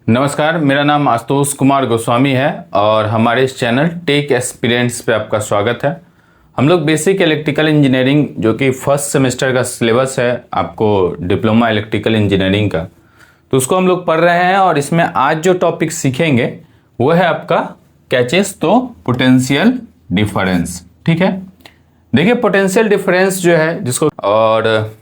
नमस्कार, मेरा नाम आशुतोष कुमार गोस्वामी है और हमारे इस चैनल टेक एक्सपीरियंस पे आपका स्वागत है। हम लोग बेसिक इलेक्ट्रिकल इंजीनियरिंग जो कि फर्स्ट सेमेस्टर का सिलेबस है आपको डिप्लोमा इलेक्ट्रिकल इंजीनियरिंग का, तो उसको हम लोग पढ़ रहे हैं और इसमें आज जो टॉपिक सीखेंगे वो है आपका क्या चीज़, तो पोटेंशियल डिफरेंस। ठीक है, देखिए पोटेंशियल डिफरेंस जो है जिसको और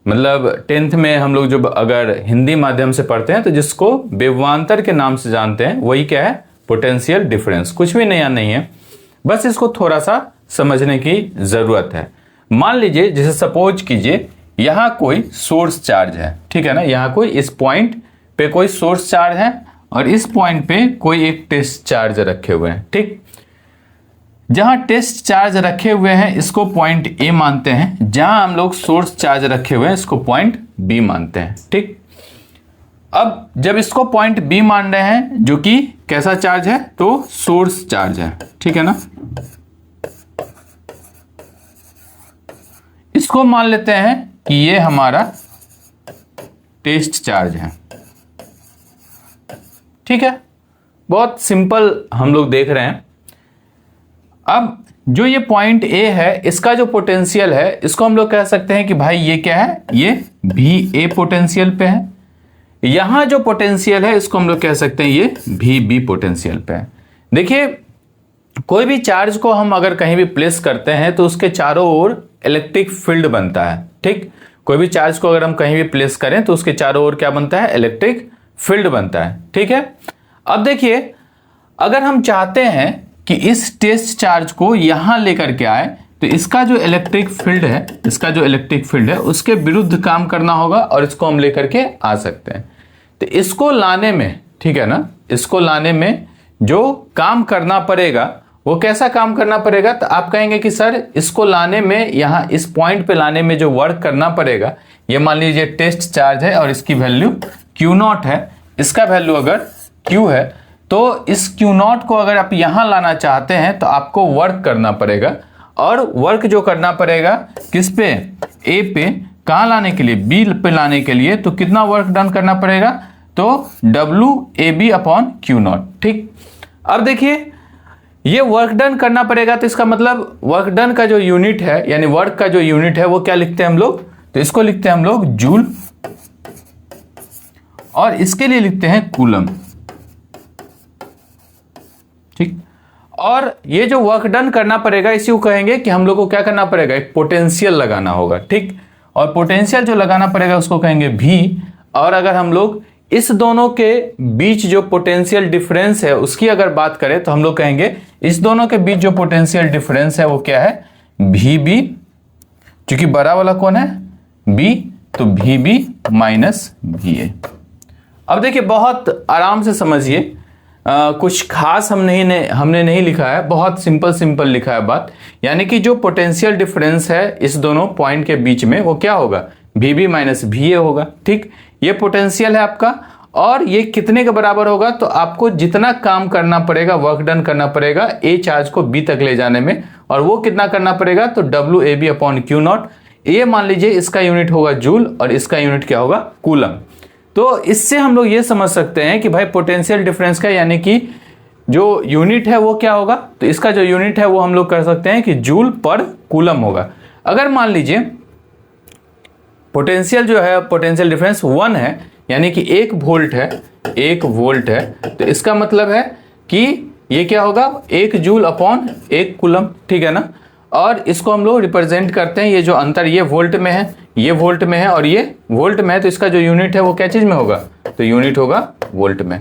मतलब 10th में हम लोग जो अगर हिंदी माध्यम से पढ़ते हैं तो जिसको विभवांतर के नाम से जानते हैं वही क्या है, पोटेंशियल डिफरेंस। कुछ भी नया नहीं है, बस इसको थोड़ा सा समझने की जरूरत है। मान लीजिए जैसे सपोज कीजिए यहाँ कोई सोर्स चार्ज है, ठीक है ना, यहाँ कोई इस पॉइंट पे कोई सोर्स चार्ज है और इस पॉइंट पे कोई एक टेस्ट चार्ज रखे हुए हैं। ठीक, जहां टेस्ट चार्ज रखे हुए हैं इसको पॉइंट ए मानते हैं, जहां हम लोग सोर्स चार्ज रखे हुए हैं इसको पॉइंट बी मानते हैं। ठीक, अब जब इसको पॉइंट बी मान रहे हैं जो कि कैसा चार्ज है, तो सोर्स चार्ज है, ठीक है ना, इसको मान लेते हैं कि ये हमारा टेस्ट चार्ज है। ठीक है, बहुत सिंपल हम लोग देख रहे हैं। अब जो ये पॉइंट ए है इसका जो पोटेंशियल है इसको हम लोग कह सकते हैं कि भाई ये क्या है, ये भी ए पोटेंशियल पे है। यहां जो पोटेंशियल है इसको हम लोग कह सकते हैं ये भी बी पोटेंशियल पे है। देखिए कोई भी चार्ज को हम अगर कहीं भी प्लेस करते हैं तो उसके चारों ओर इलेक्ट्रिक फील्ड बनता है। ठीक, कोई भी चार्ज को अगर हम कहीं भी प्लेस करें तो उसके चारों ओर क्या बनता है, इलेक्ट्रिक फील्ड बनता है। ठीक है, अब देखिए अगर हम चाहते हैं कि इस टेस्ट चार्ज को यहां लेकर के आए तो इसका जो इलेक्ट्रिक फील्ड है, इसका जो इलेक्ट्रिक फील्ड है उसके विरुद्ध काम करना होगा और इसको हम लेकर के आ सकते हैं। तो इसको लाने में, ठीक है ना, इसको लाने में जो काम करना पड़ेगा वो कैसा काम करना पड़ेगा, तो आप कहेंगे कि सर इसको लाने में, यहां इस पॉइंट पे लाने में जो वर्क करना पड़ेगा, ये मान लीजिए टेस्ट चार्ज है और इसकी वैल्यू Q0 है, इसका वैल्यू अगर Q है तो इस Q0 को अगर आप यहां लाना चाहते हैं तो आपको वर्क करना पड़ेगा। और वर्क जो करना पड़ेगा किस पे, ए पे, कहां लाने के लिए, बी पे लाने के लिए, तो कितना वर्क डन करना पड़ेगा, तो WAB अपॉन Q0। ठीक, अब देखिए ये वर्क डन करना पड़ेगा तो इसका मतलब वर्क डन का जो यूनिट है यानी वर्क का जो यूनिट है वो क्या लिखते हैं हम लोग, तो इसको लिखते हैं हम लोग जूल और इसके लिए लिखते हैं कूलम। ठीक, और ये जो वर्क डन करना पड़ेगा इसी को कहेंगे कि हम लोग को क्या करना पड़ेगा, एक पोटेंशियल लगाना होगा। ठीक, और पोटेंशियल जो लगाना पड़ेगा उसको कहेंगे भी। और अगर हम लोग इस दोनों के बीच जो पोटेंशियल डिफरेंस है उसकी अगर बात करें तो हम लोग कहेंगे इस दोनों के बीच जो पोटेंशियल डिफरेंस है वो क्या है, भी बी, क्योंकि बड़ा वाला कौन है, बी, तो भी बी माइनस भी ए। अब देखिए बहुत आराम से समझिए, कुछ खास हमने नहीं लिखा है, बहुत सिंपल लिखा है बात। यानी कि जो पोटेंशियल डिफरेंस है इस दोनों पॉइंट के बीच में वो क्या होगा, भी बी माइनस भी ए होगा। ठीक, ये पोटेंशियल है आपका और ये कितने के बराबर होगा, तो आपको जितना काम करना पड़ेगा, वर्क डन करना पड़ेगा ए चार्ज को बी तक ले जाने में, और वो कितना करना पड़ेगा, तो WAB अपॉन Q0। ये मान लीजिए इसका यूनिट होगा जूल और इसका यूनिट क्या होगा, कूलम। तो इससे हम लोग ये समझ सकते हैं कि भाई पोटेंशियल डिफरेंस का यानी कि जो यूनिट है वो क्या होगा, तो इसका जो यूनिट है वो हम लोग कर सकते हैं कि जूल पर कूलम होगा। अगर मान लीजिए पोटेंशियल जो है, पोटेंशियल डिफरेंस 1 है यानी कि 1 वोल्ट है, 1 वोल्ट है, तो इसका मतलब है कि ये क्या होगा, 1 जूल अपॉन 1 कूलम। ठीक है ना, और इसको हम लोग रिप्रेजेंट करते हैं, ये जो अंतर ये वोल्ट में है, ये वोल्ट में है और ये वोल्ट में है, तो इसका जो यूनिट है वो क्या चीज में होगा, तो यूनिट होगा वोल्ट में।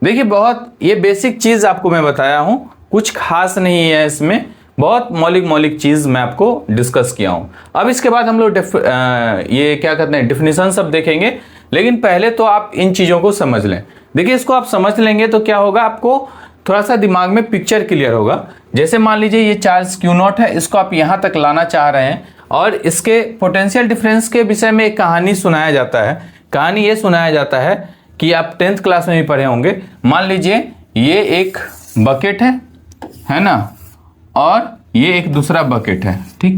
देखिए बहुत ये बेसिक चीज आपको मैं बताया हूं, कुछ खास नहीं है इसमें, बहुत मौलिक चीज मैं आपको डिस्कस किया हूं। अब इसके बाद हम लोग ये क्या कहते हैं, डिफिनेशन सब देखेंगे, लेकिन पहले तो आप इन चीजों को समझ लें। देखिए इसको आप समझ लेंगे तो क्या होगा, आपको थोड़ा सा दिमाग में पिक्चर क्लियर होगा। जैसे मान लीजिए ये चार्ज Q0 है, इसको आप यहां तक लाना चाह रहे हैं और इसके पोटेंशियल डिफरेंस के विषय में एक कहानी सुनाया जाता है। कहानी ये सुनाया जाता है कि आप 10th क्लास में भी पढ़े होंगे। मान लीजिए ये एक बकेट है ना, और ये एक दूसरा बकेट है। ठीक,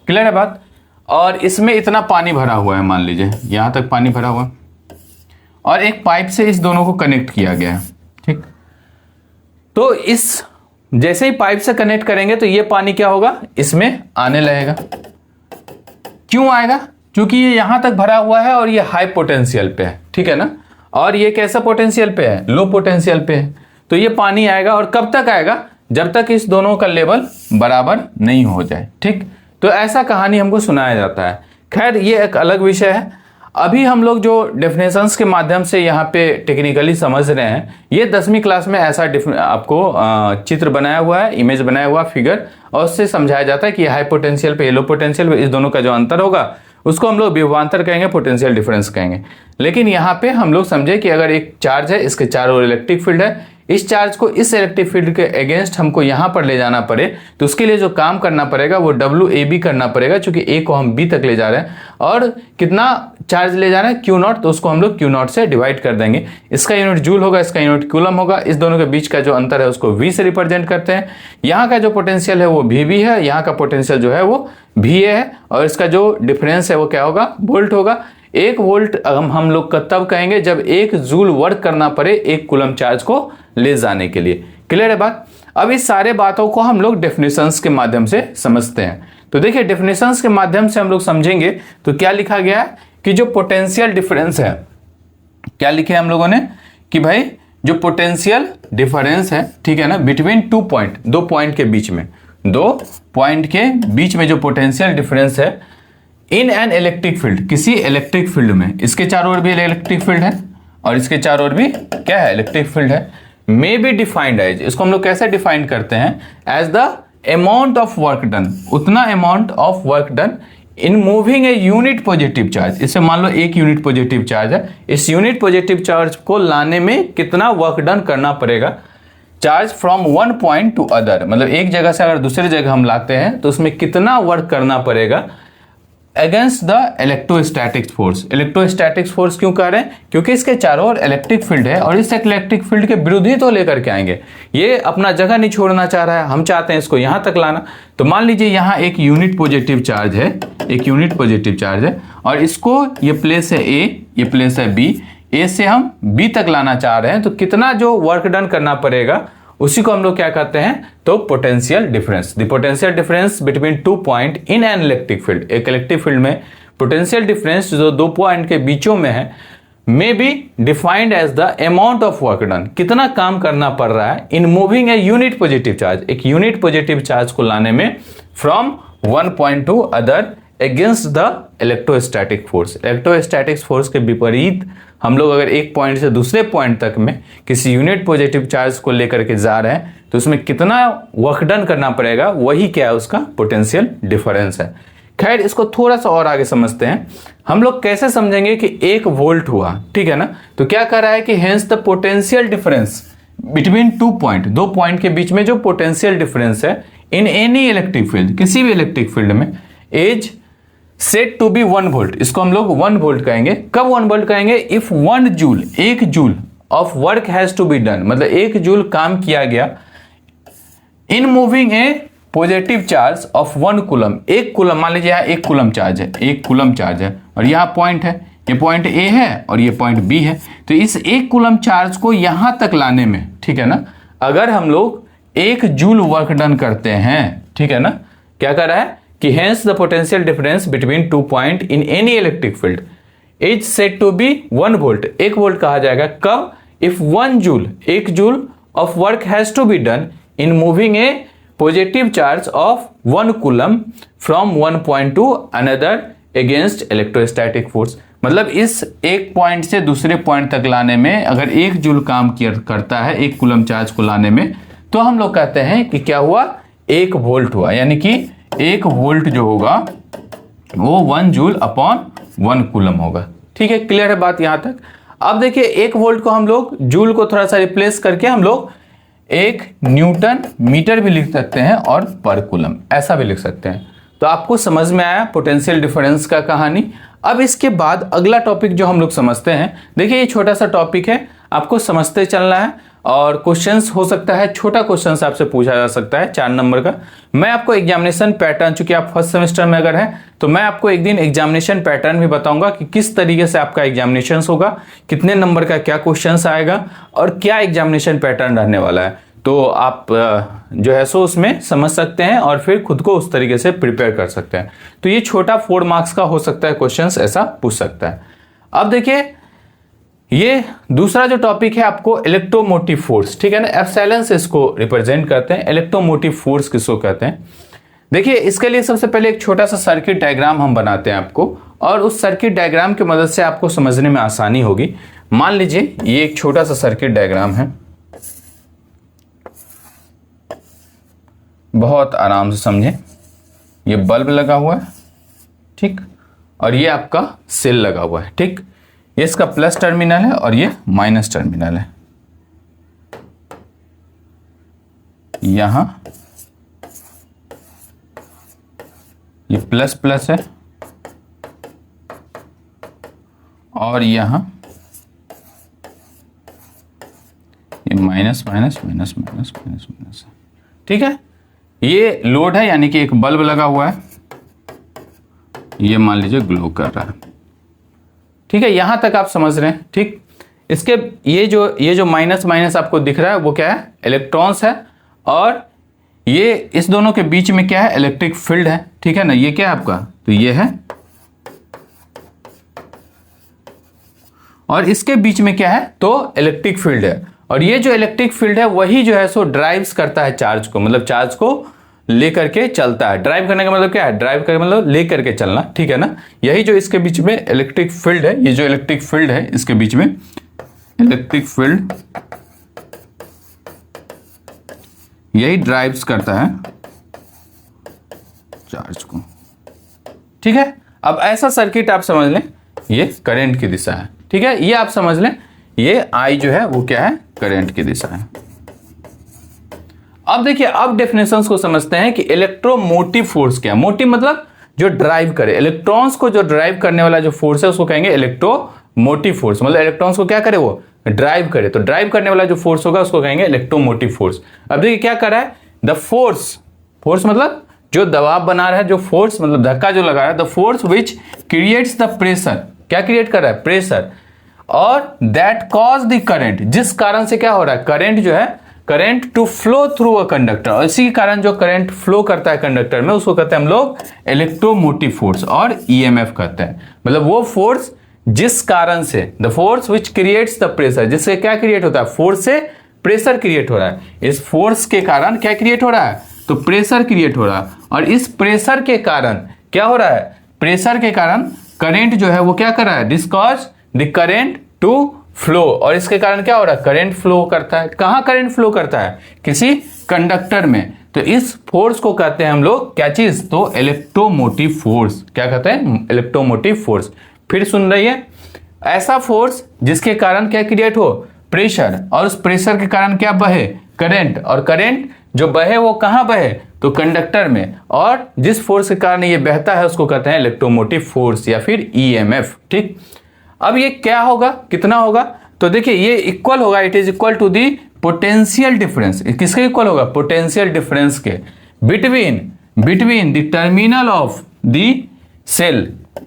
क्लियर है बात, और इसमें इतना पानी भरा हुआ है, मान लीजिए यहां तक पानी भरा हुआ, और एक पाइप से इस दोनों को कनेक्ट किया गया है, ठीक। तो इस जैसे ही पाइप से कनेक्ट करेंगे तो ये पानी क्या होगा, इसमें आने लगेगा। क्यों आएगा, क्योंकि ये यहां तक भरा हुआ है और ये हाई पोटेंशियल पे है, ठीक है ना, और ये कैसा पोटेंशियल पे है, लो पोटेंशियल पे है। तो ये पानी आएगा और कब तक आएगा, जब तक इस दोनों का लेवल बराबर नहीं हो जाए, ठीक। तो ऐसा कहानी हमको सुनाया जाता है। खैर ये एक अलग विषय है। अभी हम लोग जो डेफिनेशंस के माध्यम से यहाँ पे टेक्निकली समझ रहे हैं, ये 10वीं क्लास में ऐसा आपको चित्र बनाया हुआ है, इमेज बनाया हुआ फिगर, और उससे समझाया जाता है कि हाई पोटेंशियल पे लो पोटेंशियल पे इस दोनों का जो अंतर होगा उसको हम लोग विभवांतर कहेंगे, पोटेंशियल डिफरेंस कहेंगे। लेकिन यहाँ पे हम लोग समझे कि अगर एक चार्ज है, इसके चारों ओर इलेक्ट्रिक फील्ड है, इस चार्ज को इस इलेक्ट्रिक फील्ड के अगेंस्ट हमको यहाँ पर ले जाना पड़े तो उसके लिए जो काम करना पड़ेगा वो WAB करना पड़ेगा, क्योंकि A को हम B तक ले जा रहे हैं और कितना चार्ज ले जा रहे हैं Q0, तो उसको हम लोग Q0 से डिवाइड कर देंगे। इसका यूनिट जूल होगा, इसका यूनिट कूलम होगा। इस दोनों के बीच का जो अंतर है उसको V से रिप्रेजेंट करते हैं। यहाँ का जो पोटेंशियल है वो VB है, यहाँ का पोटेंशियल जो है वो VA है, और इसका जो डिफरेंस है वो क्या होगा, वोल्ट होगा। 1 वोल्ट हम लोग का तब कहेंगे जब 1 जूल वर्क करना पड़े 1 कूलम चार्ज को ले जाने के लिए। क्लियर है बात। अब इस सारे बातों को हम लोग डेफिनेशंस के माध्यम से समझते हैं। तो देखिए डेफिनेशंस के माध्यम से हम लोग समझेंगे तो क्या लिखा गया है कि जो पोटेंशियल डिफरेंस है, क्या लिखे हम लोगों ने कि भाई जो पोटेंशियल डिफरेंस है, ठीक है ना, बिटवीन 2 पॉइंट, 2 पॉइंट के बीच में, 2 पॉइंट के बीच में जो पोटेंशियल डिफरेंस है इन एन इलेक्ट्रिक फील्ड, किसी इलेक्ट्रिक फील्ड में, इसके चारों ओर भी इलेक्ट्रिक फील्ड है और इसके चारों ओर भी क्या है, इलेक्ट्रिक फील्ड है, मे बी डिफाइंड एज, इसको हम लोग कैसे डिफाइन करते हैं, as the amount of work done, उतना amount of work done in moving a unit positive charge. इससे मान लो 1 यूनिट पॉजिटिव चार्ज है, इस यूनिट पॉजिटिव चार्ज को लाने में कितना वर्क डन करना पड़ेगा, charge from 1 point to other, मतलब एक जगह से अगर दूसरी जगह हम लाते हैं तो उसमें कितना वर्क करना पड़ेगा against the electrostatic force. Electrostatic force क्यों कह रहे हैं, क्योंकि इसके चारों ओर इलेक्ट्रिक फील्ड है और इस इलेक्ट्रिक फील्ड के विरुद्ध ही तो लेकर के आएंगे। ये अपना जगह नहीं छोड़ना चाह रहा है, हम चाहते हैं इसको यहां तक लाना। तो मान लीजिए यहां एक यूनिट पॉजिटिव चार्ज है, एक यूनिट पॉजिटिव चार्ज है और इसको ये प्लेस है A, ये प्लेस है B, A से हम B तक लाना चाह रहे हैं। तो कितना जो वर्क डन करना पड़ेगा उसी को हम लोग क्या कहते हैं, तो potential difference. The potential difference between 2 point in an electric field, एक इलेक्ट्रिक फील्ड में पोटेंशियल डिफरेंस जो 2 पॉइंट के बीचों में है, may be defined as the amount of work done, कितना काम करना पड़ रहा है in moving a unit positive charge, एक यूनिट पॉजिटिव चार्ज को लाने में from 1 point to other against the electrostatic force. Electrostatic force के विपरीत हम लोग अगर एक पॉइंट से दूसरे पॉइंट तक में किसी यूनिट पॉजिटिव चार्ज को लेकर के जा रहे हैं तो उसमें कितना वर्क डन करना पड़ेगा, वही क्या है, उसका पोटेंशियल डिफरेंस है। खैर इसको थोड़ा सा और आगे समझते हैं। हम लोग कैसे समझेंगे कि 1 वोल्ट हुआ, ठीक है ना, तो क्या कर रहा है कि hence the potential difference between 2 point, 2 point के बीच में जो पोटेंशियल डिफरेंस है इन एनी इलेक्ट्रिक फील्ड, किसी भी इलेक्ट्रिक फील्ड में, is set to be 1 volt. इसको हम लोग 1 वोल्ट कहेंगे। कब 1 वोल्ट कहेंगे, if 1 joule, 1 joule of work has to be done, मतलब 1 जूल काम किया गया in moving a positive charge of 1 coulomb, 1 coulomb, मान लीजिए यहाँ 1 कूलम चार्ज है, 1 कूलम चार्ज है और यहाँ पॉइंट है, ये पॉइंट A है और ये पॉइंट B है। तो इस 1 कूलम चार्ज को यहां तक लाने में, ठीक है ना, अगर हम लोग 1 जूल वर्क डन करते हैं, ठीक है ना, क्या कर रहा है कि hence the potential difference between 2 point in any electric field is set to be 1 volt, 1 volt कहा जाएगा। कब, if 1 joule, 1 joule of work has to be done in moving a positive charge of 1 coulomb from 1 point to another against electrostatic force. मतलब इस एक point से दूसरे point तक लाने में अगर 1 जूल काम करता है 1 कूलम चार्ज को लाने में, तो हम लोग कहते हैं कि क्या हुआ, 1 वोल्ट हुआ। यानी कि 1 वोल्ट जो होगा वो 1 जूल अपॉन 1 कूलम होगा। ठीक है, क्लियर है बात यहां तक। अब देखिए 1 वोल्ट को हम लोग जूल को थोड़ा सा रिप्लेस करके हम लोग 1 न्यूटन मीटर भी लिख सकते हैं और पर कूलम ऐसा भी लिख सकते हैं। तो आपको समझ में आया पोटेंशियल डिफरेंस का कहानी। अब इसके बाद अगला टॉपिक जो हम लोग समझते हैं, देखिए ये छोटा सा टॉपिक है, आपको समझते चलना है और क्वेश्चंस हो सकता है छोटा क्वेश्चंस आपसे पूछा जा सकता है 4 नंबर का। मैं आपको एग्जामिनेशन पैटर्न, चूंकि आप फर्स्ट सेमेस्टर में अगर हैं तो मैं आपको एक दिन एग्जामिनेशन पैटर्न भी बताऊंगा कि किस तरीके से आपका एग्जामिनेशन होगा, कितने नंबर का क्या क्वेश्चंस आएगा और क्या एग्जामिनेशन पैटर्न रहने वाला है। तो आप जो है सो उसमें समझ सकते हैं और फिर खुद को उस तरीके से प्रिपेयर कर सकते हैं। तो ये छोटा 4 मार्क्स का हो सकता है क्वेश्चंस, ऐसा पूछ सकता है। अब देखिए ये दूसरा जो टॉपिक है आपको इलेक्ट्रोमोटिव फोर्स, ठीक है ना, एप्सिलॉन से इसको रिप्रेजेंट करते हैं। इलेक्ट्रोमोटिव फोर्स किसको कहते हैं? देखिए इसके लिए सबसे पहले एक छोटा सा सर्किट डायग्राम हम बनाते हैं आपको, और उस सर्किट डायग्राम की मदद से आपको समझने में आसानी होगी। मान लीजिए ये एक छोटा सा सर्किट डायग्राम है, बहुत आराम से समझें। ये बल्ब लगा हुआ है, ठीक, और ये आपका सेल लगा हुआ है, ठीक। ये इसका प्लस टर्मिनल है और ये माइनस टर्मिनल है। यहां ये प्लस प्लस है और यहां ये minus minus minus minus minus minus है, ठीक है। ये लोड है, यानी कि एक बल्ब लगा हुआ है, ये मान लीजिए ग्लो कर रहा है, ठीक है। यहां तक आप समझ रहे हैं, ठीक। इसके ये जो माइनस माइनस आपको दिख रहा है वो क्या है? इलेक्ट्रॉन्स है, और ये इस दोनों के बीच में क्या है? इलेक्ट्रिक फील्ड है, ठीक है ना। ये क्या है आपका? तो ये है, और इसके बीच में क्या है? तो इलेक्ट्रिक फील्ड है, और ये जो इलेक्ट्रिक फील्ड है वही जो है सो ड्राइव्स करता है चार्ज को, मतलब चार्ज को लेकर के चलता है। ड्राइव करने का मतलब क्या है? ड्राइव करने का मतलब लेकर के चलना, ठीक है ना। यही जो इसके बीच में इलेक्ट्रिक फील्ड है, ये जो इलेक्ट्रिक फील्ड है इसके बीच में इलेक्ट्रिक फील्ड, यही ड्राइव्स करता है चार्ज को, ठीक है। अब ऐसा सर्किट आप समझ लें, ये करंट की दिशा है, ठीक है। ये आप समझ लें, ये I जो है वो क्या है? करंट की दिशा है। अब देखिए, अब डेफिनेशंस को समझते हैं कि इलेक्ट्रोमोटिव फोर्स क्या है। मोटिव मतलब जो ड्राइव करे, इलेक्ट्रॉन्स को जो ड्राइव करने वाला जो फोर्स है उसको कहेंगे इलेक्ट्रोमोटिव फोर्स। मतलब इलेक्ट्रॉन्स को क्या करे? वो ड्राइव करे, तो ड्राइव करने वाला जो फोर्स होगा उसको कहेंगे इलेक्ट्रोमोटिव फोर्स। अब देखिए क्या कर रहा है? द फोर्स, फोर्स मतलब जो दबाव बना रहा है, जो फोर्स मतलब धक्का जो लगा रहा है, the force which creates the pressure, क्या क्रिएट कर रहा है? प्रेशर। और दैट कॉज द करंट, जिस कारण से क्या हो रहा है? करंट जो है, current to flow through a conductor, और इसी के कारण जो करंट फ्लो करता है कंडक्टर में उसको कहते हैं हम लोग इलेक्ट्रोमोटिव फोर्स, और ईएमएफ कहते हैं। मतलब वो फोर्स जिस कारण से, the force which creates the pressure, जिससे क्या क्रिएट होता है? फोर्स से प्रेशर क्रिएट हो रहा है। इस फोर्स के कारण क्या क्रिएट हो रहा है? तो प्रेशर क्रिएट हो रहा है, और इस प्रेशर के कारण क्या हो रहा है? प्रेशर के कारण करंट जो है वो क्या कर रहा है? This cause the current to flow, और इसके कारण क्या हो रहा है? करंट फ्लो करता है। कहां करंट फ्लो करता है? किसी कंडक्टर में। तो इस फोर्स को कहते हैं हम लोग क्या चीज? तो इलेक्ट्रोमोटिव फोर्स। क्या कहते हैं? Electromotive force. फिर सुन रही है, ऐसा फोर्स जिसके कारण क्या क्रिएट हो? प्रेशर, और उस प्रेशर के कारण क्या बहे? करंट, और करंट जो बहे वो कहां बहे? तो कंडक्टर में, और जिस फोर्स के कारण ये बहता है उसको कहते हैं इलेक्ट्रोमोटिव फोर्स या फिर ईएमएफ, ठीक। अब ये क्या होगा? कितना होगा? तो देखिए ये इक्वल होगा, it is equal to the potential difference. किसके इक्वल होगा? पोटेंशियल डिफरेंस के, between the terminal of the cell,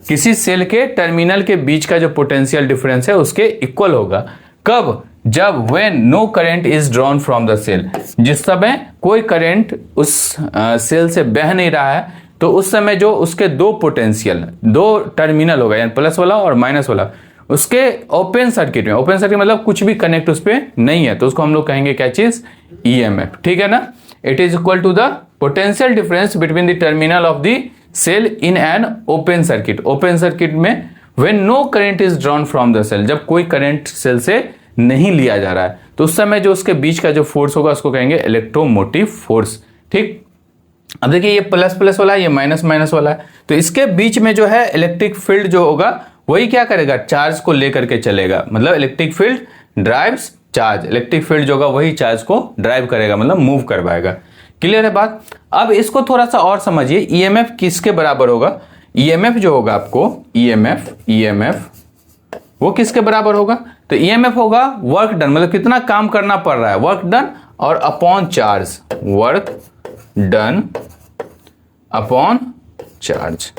किसी सेल के टर्मिनल के बीच का जो पोटेंशियल डिफरेंस है उसके इक्वल होगा। कब? जब when no current is drawn from the cell, जिस समय कोई करंट उस सेल से बह नहीं रहा है, तो उस समय जो उसके दो पोटेंशियल, दो टर्मिनल होगा, यानी प्लस वाला और माइनस वाला, उसके ओपन सर्किट में, ओपन सर्किट मतलब कुछ भी कनेक्ट उस पर नहीं है, तो उसको हम लोग कहेंगे क्या चीज? ईएमएफ, ठीक है ना। It is equal to the potential difference between the terminal of the cell in an open circuit. Open circuit में when no current is drawn from the cell, जब कोई करंट सेल से नहीं लिया जा रहा है, तो उस समय जो उसके बीच का जो फोर्स होगा उसको कहेंगे इलेक्ट्रोमोटिव फोर्स, ठीक। अब देखिए ये प्लस प्लस वाला है, ये माइनस माइनस वाला है, तो इसके बीच में जो है इलेक्ट्रिक फील्ड जो होगा वही क्या करेगा? चार्ज को लेकर के चलेगा। मतलब electric field drives charge, electric field जो होगा वही चार्ज को ड्राइव करेगा, मतलब मूव करवाएगा। क्लियर है बात? अब इसको थोड़ा सा और समझिए, ईएमएफ किसके बराबर होगा? ईएमएफ जो होगा आपको, ईएमएफ वो किसके बराबर होगा? तो ईएमएफ होगा वर्क डन, मतलब कितना काम करना पड़ रहा है, वर्क डन और upon charge, work done upon charge.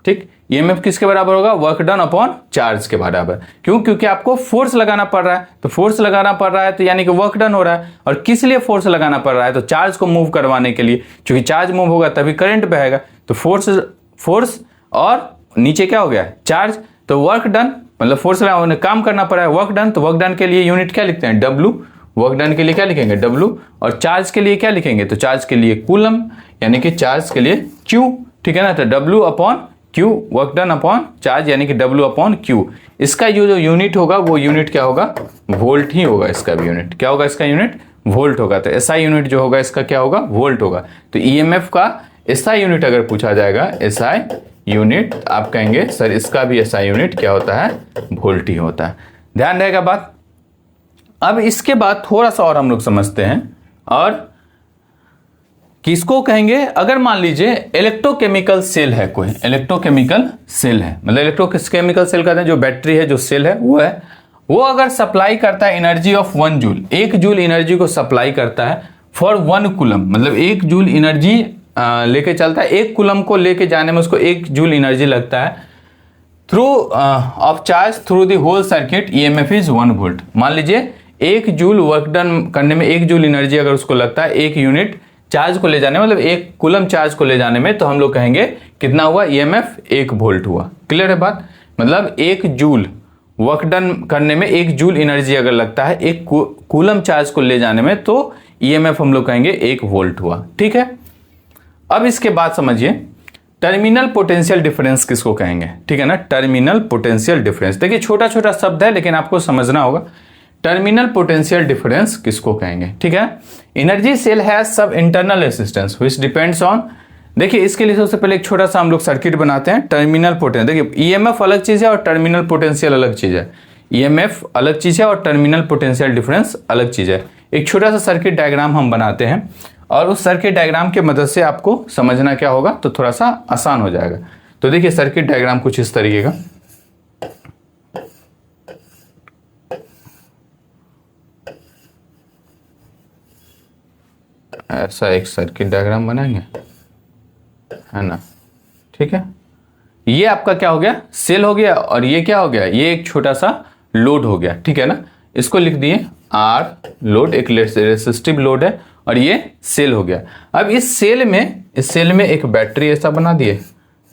ठीक, ईएमएफ किसके बराबर होगा, वर्क डन अपॉन चार्ज के बराबर। क्यों, क्योंकि आपको फोर्स लगाना पड़ रहा है, तो फोर्स लगाना पड़ रहा है तो यानी कि वर्क डन हो रहा है। और किस लिए फोर्स लगाना पड़ रहा है, तो चार्ज को मूव करवाने के लिए, क्योंकि चार्ज मूव होगा तभी करंट बहेगा। तो फोर्स और नीचे क्या हो गया, चार्ज। तो वर्क डन मतलब फोर्स लगाने, काम करना पड़ा है, वर्क डन। तो वर्क डन के लिए यूनिट क्या लिखते हैं, W। वर्क डन के लिए क्या लिखेंगे, W। और चार्ज के लिए क्या लिखेंगे, तो चार्ज के लिए कूलम, यानी कि चार्ज के लिए Q। ठीक है ना, तो W upon Q, work done upon charge यानी कि W अपॉन Q। इसका जो यूनिट होगा वो यूनिट क्या होगा, वोल्ट ही होगा। इसका भी यूनिट क्या होगा, इसका यूनिट वोल्ट होगा। तो SI यूनिट जो होगा इसका क्या होगा, वोल्ट होगा। तो EMF का SI यूनिट अगर पूछा जाएगा, SI यूनिट, आप कहेंगे सर इसका भी SI यूनिट क्या होता है, वोल्ट ही होता है। ध्यान रहेगा बात। अब इसके बाद थोड़ा सा और हम लोग समझते हैं, और किसको कहेंगे, अगर मान लीजिए इलेक्ट्रोकेमिकल सेल है, कोई इलेक्ट्रोकेमिकल सेल है, मतलब इलेक्ट्रोकेमिकल सेल कहते हैं जो बैटरी है, जो सेल है वो है, वो अगर सप्लाई करता है energy of 1 joule, 1 joule energy को सप्लाई करता है फॉर 1 कूलम, मतलब 1 जूल एनर्जी लेके चलता है, 1 कूलम को लेके जाने में उसको 1 जूल एनर्जी लगता है, through of charge through the whole circuit, EMF is 1 volt. मान लीजिए 1 जूल वर्क डन करने में 1 जूल एनर्जी अगर उसको लगता है 1 यूनिट चार्ज को ले जाने में, मतलब 1 कूलम चार्ज को ले जाने में, तो हम लोग कहेंगे कितना हुआ, ईएमएफ 1 वोल्ट हुआ। क्लियर है बात, मतलब 1 जूल वर्क डन करने में 1 जूल एनर्जी अगर लगता है 1 कूलम चार्ज को ले जाने में, तो ईएमएफ हम लोग कहेंगे 1 वोल्ट हुआ। ठीक है, अब इसके बाद समझिए टर्मिनल पोटेंशियल डिफरेंस किसको कहेंगे। ठीक है ना, टर्मिनल पोटेंशियल डिफरेंस, देखिए छोटा छोटा शब्द है लेकिन आपको समझना होगा। टर्मिनल पोटेंशियल डिफरेंस किसको कहेंगे, ठीक है। एनर्जी सेल हैज सब internal resistance which depends on, देखिए इसके लिए सबसे पहले एक छोटा सा हम लोग सर्किट बनाते हैं। टर्मिनल पोटेंशियल, देखिए ईएमएफ अलग चीज है और टर्मिनल पोटेंशियल अलग चीज है। ईएमएफ अलग चीज है और टर्मिनल पोटेंशियल डिफरेंस अलग चीज है। एक छोटा सा सर्किट डायग्राम हम बनाते हैं और उस सर्किट डायग्राम की मदद से आपको समझना क्या होगा, तो थोड़ा सा आसान हो जाएगा। तो देखिए सर्किट डायग्राम कुछ इस तरीके का, ऐसा एक सर्किट डायग्राम बनाएंगे, है ना, ठीक है। ये आपका क्या हो गया, सेल हो गया, और ये क्या हो गया, ये एक छोटा सा लोड हो गया, ठीक है ना। इसको लिख दिए आर लोड, एक रेसिस्टिव लोड है, और ये सेल हो गया। अब इस सेल में एक बैटरी ऐसा बना दिए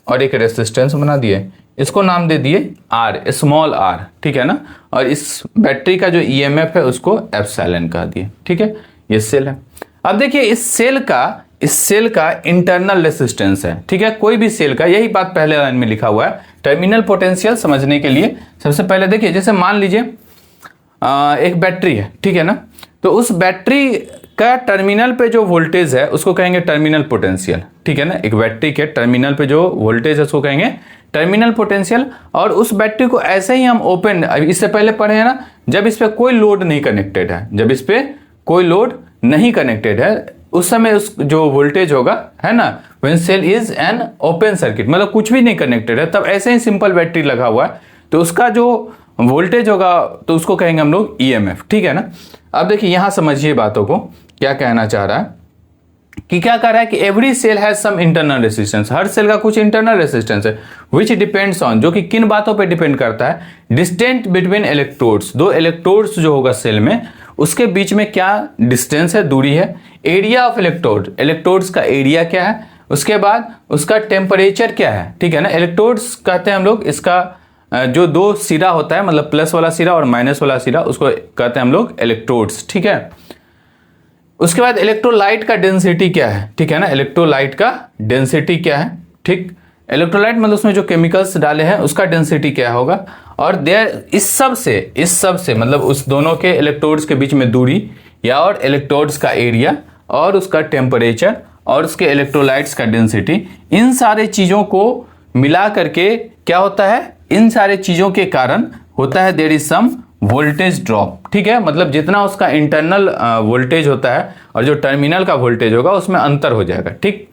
और एक रेसिस्टेंस बना दिए, इसको नाम दे दिए आर, स्मॉल आर, ठीक है ना। और इस बैटरी का जो ईएमएफ है उसको एप्सिलॉन कह दिए, ठीक है। ये सेल है। अब देखिए इस सेल का इंटरनल रेसिस्टेंस है, ठीक है। कोई भी सेल का, यही बात पहले लाइन में लिखा हुआ है। टर्मिनल पोटेंशियल समझने के लिए सबसे पहले देखिए, जैसे मान लीजिए एक बैटरी है, ठीक है ना। तो उस बैटरी का टर्मिनल पे जो वोल्टेज है उसको कहेंगे टर्मिनल पोटेंशियल, ठीक है ना। एक बैटरी के टर्मिनल पे जो वोल्टेज है उसको कहेंगे टर्मिनल पोटेंशियल। और उस बैटरी को ऐसे ही हम ओपन, इससे पहले पढ़े हैं ना, जब इस पे कोई लोड नहीं कनेक्टेड है, जब इस पे कोई लोड नहीं कनेक्टेड है, उस समय उस जो वोल्टेज होगा, है ना, when cell is an open circuit, मतलब कुछ भी नहीं कनेक्टेड है, तब ऐसे ही सिंपल बैटरी लगा हुआ है, तो उसका जो वोल्टेज होगा तो उसको कहेंगे हम लोग ईएमएफ, ठीक है ना। अब देखिए यहां समझिए बातों को, क्या कहना चाह रहा है कि क्या कह रहा है कि every cell has some internal resistance, हर सेल का कुछ इंटरनल रेसिस्टेंस है, विच डिपेंड्स ऑन, जो कि किन बातों पे डिपेंड करता है, डिस्टेंस बिटवीन इलेक्ट्रोड्स, दो इलेक्ट्रोड्स जो होगा सेल में उसके बीच में क्या डिस्टेंस है, दूरी है, एरिया ऑफ इलेक्ट्रोड, इलेक्ट्रोड्स का एरिया क्या है, उसके बाद उसका टेम्परेचर क्या है, ठीक है ना। इलेक्ट्रोड्स कहते हैं हम लोग, इसका जो दो सिरा होता है, मतलब प्लस वाला सिरा और माइनस वाला सिरा, उसको कहते हैं हम लोग इलेक्ट्रोड्स, ठीक है। उसके बाद इलेक्ट्रोलाइट का डेंसिटी क्या है, ठीक है ना, इलेक्ट्रोलाइट का डेंसिटी क्या है, ठीक। इलेक्ट्रोलाइट मतलब उसमें जो केमिकल्स डाले हैं उसका डेंसिटी क्या होगा, और देयर इस सब से मतलब उस दोनों के इलेक्ट्रोड्स के बीच में दूरी, या और इलेक्ट्रोड्स का एरिया, और उसका टेम्परेचर, और उसके इलेक्ट्रोलाइट्स का डेंसिटी, इन सारे चीज़ों को मिला करके क्या होता है, इन सारे चीज़ों के कारण होता है there is some voltage drop, ठीक है। मतलब जितना उसका इंटरनल वोल्टेज होता है और जो टर्मिनल का वोल्टेज होगा उसमें अंतर हो जाएगा, ठीक।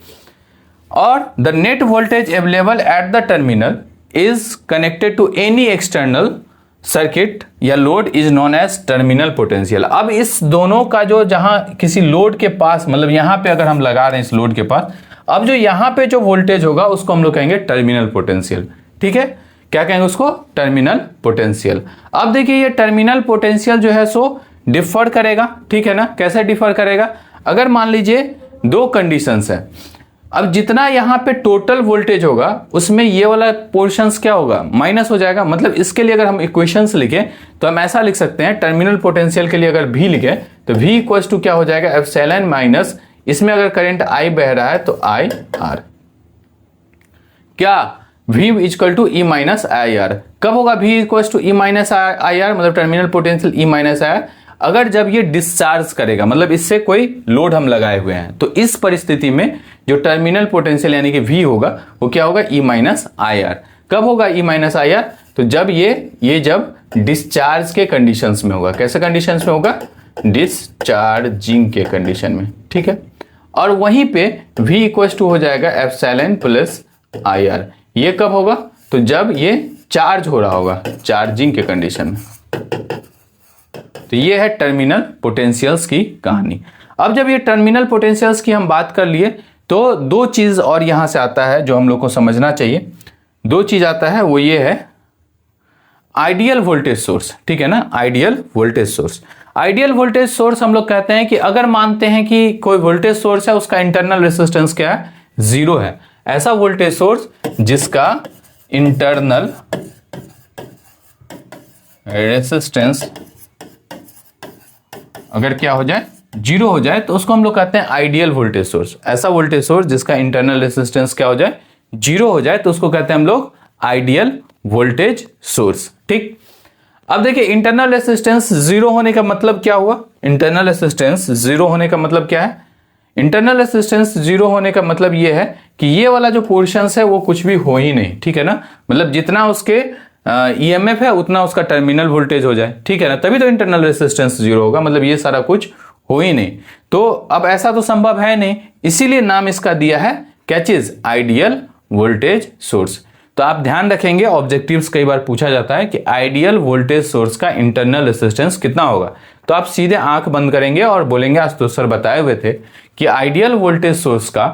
और the net voltage available at the terminal is connected to any external circuit या load is known as terminal potential. अब इस दोनों का जो जहां किसी लोड के पास, मतलब यहां पे अगर हम लगा रहे हैं इस लोड के पास, अब जो यहां पे जो वोल्टेज होगा उसको हम लोग कहेंगे टर्मिनल पोटेंशियल। ठीक है, क्या कहेंगे उसको? Terminal potential. अब देखिए ये टर्मिनल पोटेंशियल जो है सो डिफर करेगा, ठीक है ना। कैसे डिफर करेगा? अगर मान लीजिए दो कंडीशंस है, अब जितना यहां पे टोटल वोल्टेज होगा उसमें ये वाला पोर्शंस क्या होगा? माइनस हो जाएगा। मतलब इसके लिए अगर हम इक्वेशंस लिखें तो हम ऐसा लिख सकते हैं, टर्मिनल पोटेंशियल के लिए अगर V लिखे तो V इक्वल टू क्या हो जाएगा? एप्सिलॉन माइनस, इसमें अगर करंट I बह रहा है तो IR, क्या V equal to E minus IR। कब होगा V equal to E minus IR? मतलब terminal potential E minus IR अगर जब ये डिस्चार्ज करेगा, मतलब इससे कोई लोड हम लगाए हुए हैं, तो इस परिस्थिति में जो टर्मिनल पोटेंशियल यानी कि V होगा वो क्या होगा? E minus IR। कब होगा E माइनस IR? तो जब ये जब डिस्चार्ज के कंडीशंस में होगा। कैसे कंडीशंस में होगा? डिस्चार्जिंग के कंडीशन में, ठीक है। और वहीं पे V इक्वल टू हो जाएगा एप्सिलॉन प्लस IR। ये कब होगा? तो जब ये चार्ज हो रहा होगा, चार्जिंग के कंडीशन में। तो ये है टर्मिनल पोटेंशियल्स की कहानी। अब जब ये टर्मिनल पोटेंशियल्स की हम बात कर लिए तो दो चीज और यहां से आता है जो हम लोग को समझना चाहिए। दो चीज आता है, वो ये है आइडियल वोल्टेज सोर्स, ठीक है ना। Ideal voltage source, ideal voltage source हम लोग कहते हैं कि अगर मानते हैं कि कोई वोल्टेज सोर्स है, उसका इंटरनल रेसिस्टेंस क्या है? 0 है। ऐसा वोल्टेज सोर्स जिसका इंटरनल रेसिस्टेंस अगर क्या हो जाए? 0 हो जाए, तो उसको हम लोग कहते हैं आइडियल वोल्टेज सोर्स। ऐसा वोल्टेज सोर्स जिसका इंटरनल रेसिस्टेंस क्या हो जाए? 0 हो जाए, तो उसको कहते हैं हम लोग आइडियल वोल्टेज सोर्स। ठीक, अब देखिए इंटरनल रेसिस्टेंस 0 होने का मतलब क्या हुआ? इंटरनल रेसिस्टेंस 0 होने का मतलब क्या है? इंटरनल रेसिस्टेंस 0 होने का मतलब ये है कि ये वाला जो पोर्शंस है वो कुछ भी हो ही नहीं, ठीक है ना। मतलब जितना उसके EMF है उतना उसका टर्मिनल वोल्टेज हो जाए, ठीक है ना, तभी तो इंटरनल रेसिस्टेंस 0 होगा। मतलब ये सारा कुछ हो ही नहीं। तो अब ऐसा तो संभव है नहीं, इसीलिए नाम इसका दिया है क्या चीज? Ideal voltage source. तो आप ध्यान रखेंगे, ऑब्जेक्टिव्स कई बार पूछा जाता है कि आइडियल वोल्टेज सोर्स का इंटरनल रेसिस्टेंस कितना होगा। तो आप सीधे आंख बंद करेंगे और बोलेंगे आशुतोष सर बताए हुए थे कि आइडियल वोल्टेज सोर्स का,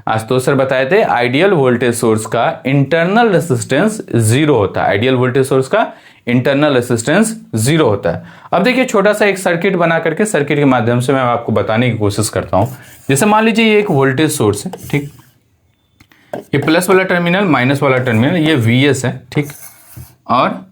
आशुतोष सर बताए थे आइडियल वोल्टेज सोर्स का इंटरनल रेसिस्टेंस 0 होता है। आइडियल वोल्टेज सोर्स का इंटरनल रेसिस्टेंस 0 होता है। अब देखिए छोटा सा एक सर्किट बना करके, सर्किट के माध्यम से मैं आपको बताने की कोशिश करता हूं। जैसे मान लीजिए ये एक वोल्टेज सोर्स है, ठीक, ये प्लस वाला टर्मिनल, माइनस वाला टर्मिनल, ये VS है, ठीक। और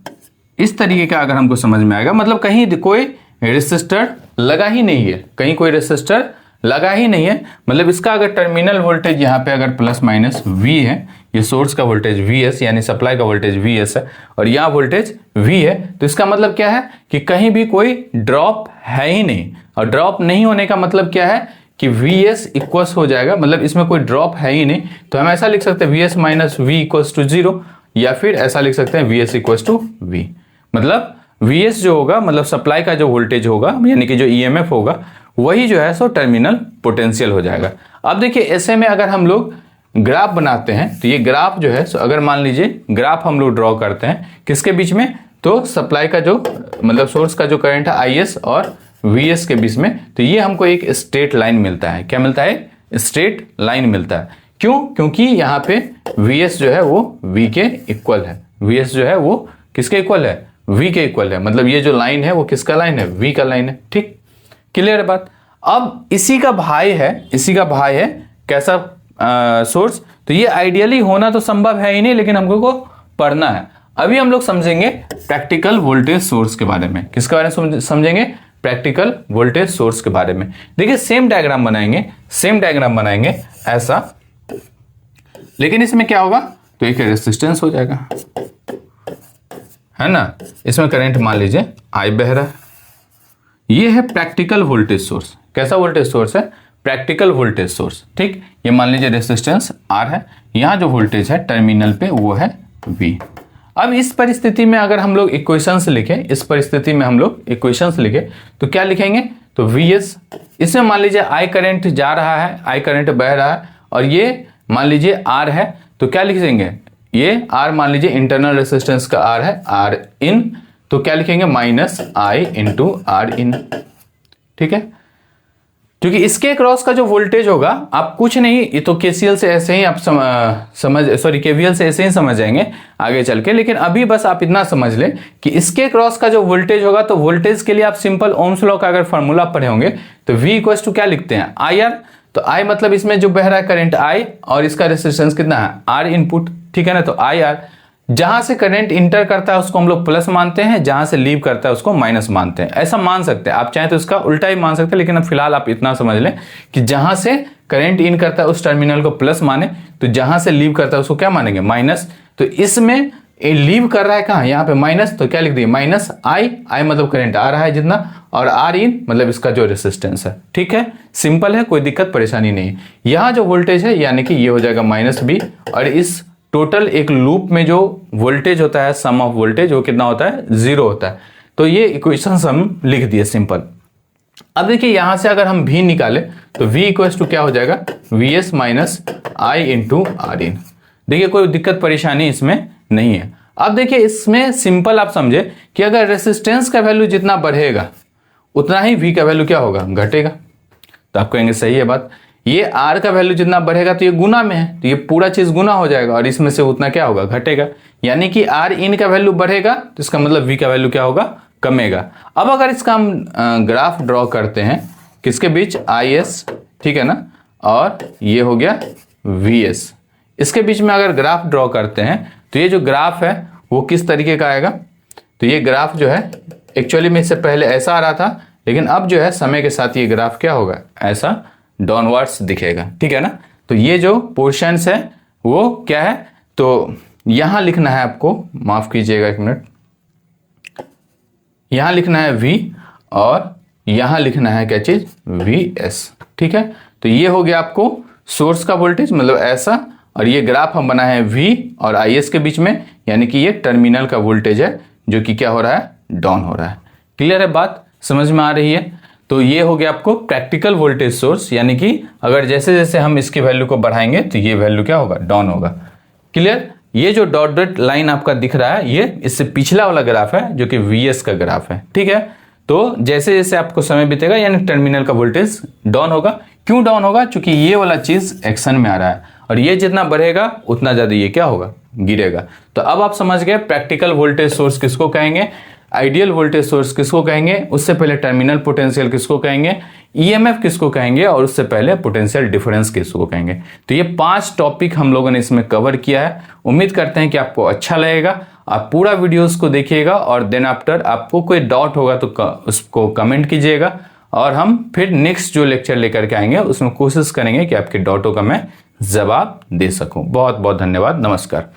इस तरीके का अगर हमको समझ में आएगा, मतलब कहीं कोई रेसिस्टर लगा ही नहीं है, कहीं कोई रेसिस्टर लगा ही नहीं है। मतलब इसका अगर टर्मिनल वोल्टेज यहाँ पे अगर प्लस माइनस V है, ये सोर्स का वोल्टेज VS यानी सप्लाई का वोल्टेज VS है, और यहाँ वोल्टेज V है, तो इसका मतलब क्या है कि कहीं भी कोई ड्रॉप है ही नहीं। और ड्रॉप नहीं होने का मतलब क्या है कि VS इक्वल्स हो जाएगा, मतलब इसमें कोई ड्रॉप है ही नहीं। तो हम ऐसा लिख सकते हैं VS minus V equals to 0, या फिर ऐसा लिख सकते हैं VS इक्वल्स टू V। मतलब VS जो होगा, मतलब सप्लाई का जो वोल्टेज होगा यानी कि जो EMF होगा, वही जो है सो टर्मिनल पोटेंशियल हो जाएगा। अब देखिए ऐसे में अगर हम लोग ग्राफ बनाते हैं तो ये ग्राफ जो है सो अगर मान लीजिए ग्राफ हम लोग ड्रॉ करते हैं किसके बीच में? तो सप्लाई का जो मतलब सोर्स का जो करंट है IS और VS के बीच में, तो ये हमको एक स्ट्रेट लाइन मिलता है। क्या मिलता है? स्ट्रेट लाइन मिलता है। क्यों? क्योंकि यहाँ पे VS जो है वो V के इक्वल है। VS जो है वो किसके इक्वल है? V के इक्वल है। मतलब ये जो लाइन है वो किसका लाइन है? V का लाइन है। ठीक, क्लियर है बात। अब इसी का भाई है कैसा सोर्स? तो ये आइडियली होना तो संभव है ही नहीं, लेकिन हमको को पढ़ना है। अभी हम लोग समझेंगे प्रैक्टिकल वोल्टेज सोर्स के बारे में। किसके बारे में समझेंगे? प्रैक्टिकल वोल्टेज सोर्स के बारे में। देखिए सेम डायग्राम बनाएंगे ऐसा, लेकिन इसमें क्या होगा? तो एक रेजिस्टेंस हो जाएगा, है ना। इसमें करंट मान लीजिए I बह रहा है। ये है प्रैक्टिकल वोल्टेज सोर्स। कैसा वोल्टेज सोर्स है? Practical voltage source. ठीक, ये मान लीजिए रेजिस्टेंस R है, यहाँ जो वोल्टेज है टर्मिनल पे वो है V। अब इस परिस्थिति में अगर हम लोग इक्वेशंस लिखें, तो क्या लिखेंगे? तो VS, इसमें मान लीजिए I करंट जा रहा है, I करंट बह रहा है, और ये मान लीजिए R है, तो क्या लिख देंगे? ये R मान लीजिए इंटरनल रेजिस्टेंस का R है, R इन, तो क्या लिखेंगे minus I into R in. ठीक है, क्योंकि इसके क्रॉस का जो वोल्टेज होगा आप कुछ नहीं, ये तो केसीएल से ऐसे ही आप केवीएल से ऐसे ही समझ जाएंगे आगे चल के, लेकिन अभी बस आप इतना समझ लें कि इसके क्रॉस का जो वोल्टेज होगा, तो वोल्टेज के लिए आप सिंपल ओम्स लॉ का अगर फॉर्मूला पढ़े होंगे तो V इक्वल टू क्या लिखते हैं आई आर। तो I मतलब इसमें जो बह रहा है करंट I और इसका रेजिस्टेंस कितना है R इनपुट। ठीक है ना, तो आई आर, जहां से करंट इंटर करता है उसको हम लोग प्लस मानते हैं, जहां से लीव करता है उसको माइनस मानते हैं। ऐसा मान सकते हैं, आप चाहें तो इसका उल्टा ही मान सकते हैं, लेकिन अब फिलहाल आप इतना समझ लें कि जहां से करंट इन करता है उस टर्मिनल को प्लस माने, तो जहां से लीव करता है उसको क्या मानेंगे माइनस। तो इसमें लीव कर रहा है कहां, यहाँ पे माइनस, तो क्या लिख दिए माइनस आई मतलब करंट आ रहा है जितना, और आर इन मतलब इसका जो रेसिस्टेंस है। ठीक है, सिंपल है, कोई दिक्कत परेशानी नहीं है। यहाँ जो वोल्टेज है यानी कि ये हो जाएगा माइनस बी, और इस टोटल एक लूप में जो वोल्टेज होता है, सम ऑफ वोल्टेज, वो कितना होता है 0 होता है। तो ये इक्वेशन हम लिख दिए सिंपल। अब देखिए यहां से अगर हम V निकाले तो V इक्वल टू क्या हो जाएगा Vs minus I into R in. देखिए कोई दिक्कत परेशानी इसमें नहीं है। अब देखिए इसमें सिंपल आप समझे कि अगर रेसिस्टेंस का वैल्यू जितना बढ़ेगा उतना ही V का वैल्यू क्या होगा घटेगा। तो आप कहेंगे सही है बात, ये R का वैल्यू जितना बढ़ेगा तो ये गुना में है, तो ये पूरा चीज गुना हो जाएगा और इसमें से उतना क्या होगा घटेगा। यानी कि R इन का वैल्यू बढ़ेगा तो इसका मतलब V का वैल्यू क्या होगा कमेगा। अब अगर इसका हम ग्राफ ड्रॉ करते हैं किसके बीच IS, ठीक है ना, और ये हो गया VS, इसके बीच में अगर ग्राफ ड्रॉ करते हैं तो ये जो ग्राफ है वो किस तरीके का आएगा। तो ये ग्राफ जो है एक्चुअली में इससे पहले ऐसा आ रहा था, लेकिन अब जो है समय के साथ ये ग्राफ क्या होगा ऐसा डाउनवर्ड्स दिखेगा। ठीक है ना, तो ये जो पोर्शंस है वो क्या है, तो यहां लिखना है आपको, माफ कीजिएगा एक मिनट, यहां लिखना है V और यहां लिखना है क्या चीज VS। ठीक है, तो ये हो गया आपको सोर्स का वोल्टेज मतलब ऐसा, और ये ग्राफ हम बनाए हैं V और IS के बीच में, यानी कि ये टर्मिनल का वोल्टेज है जो कि क्या हो रहा है डाउन हो रहा है। क्लियर है बात, समझ में आ रही है। तो ये हो गया आपको प्रैक्टिकल वोल्टेज सोर्स, यानी कि अगर जैसे जैसे हम इसकी वैल्यू को बढ़ाएंगे तो ये वैल्यू क्या होगा डाउन होगा। क्लियर, ये जो डॉट डॉट लाइन आपका दिख रहा है ये इससे पिछला वाला ग्राफ है जो कि VS का ग्राफ है। ठीक है, तो जैसे जैसे आपको समय बीतेगा यानी टर्मिनल का वोल्टेज डाउन होगा। क्यों डाउन होगा, क्योंकि ये वाला चीज एक्शन में आ रहा है और ये जितना बढ़ेगा उतना ज्यादा ये क्या होगा गिरेगा। तो अब आप समझ गए प्रैक्टिकल वोल्टेज सोर्स किसको कहेंगे, आइडियल वोल्टेज सोर्स किसको कहेंगे, उससे पहले टर्मिनल पोटेंशियल किसको कहेंगे, EMF किसको कहेंगे, और उससे पहले पोटेंशियल डिफरेंस किसको कहेंगे। तो ये 5 टॉपिक हम लोगों ने इसमें कवर किया है। उम्मीद करते हैं कि आपको अच्छा लगेगा। आप पूरा वीडियोस को देखिएगा और देन आफ्टर आपको कोई डाउट होगा तो उसको कमेंट कीजिएगा, और हम फिर नेक्स्ट जो लेक्चर लेकर के आएंगे उसमें कोशिश करेंगे कि आपके डाउटों का मैं जवाब दे सकूं। बहुत बहुत धन्यवाद, नमस्कार।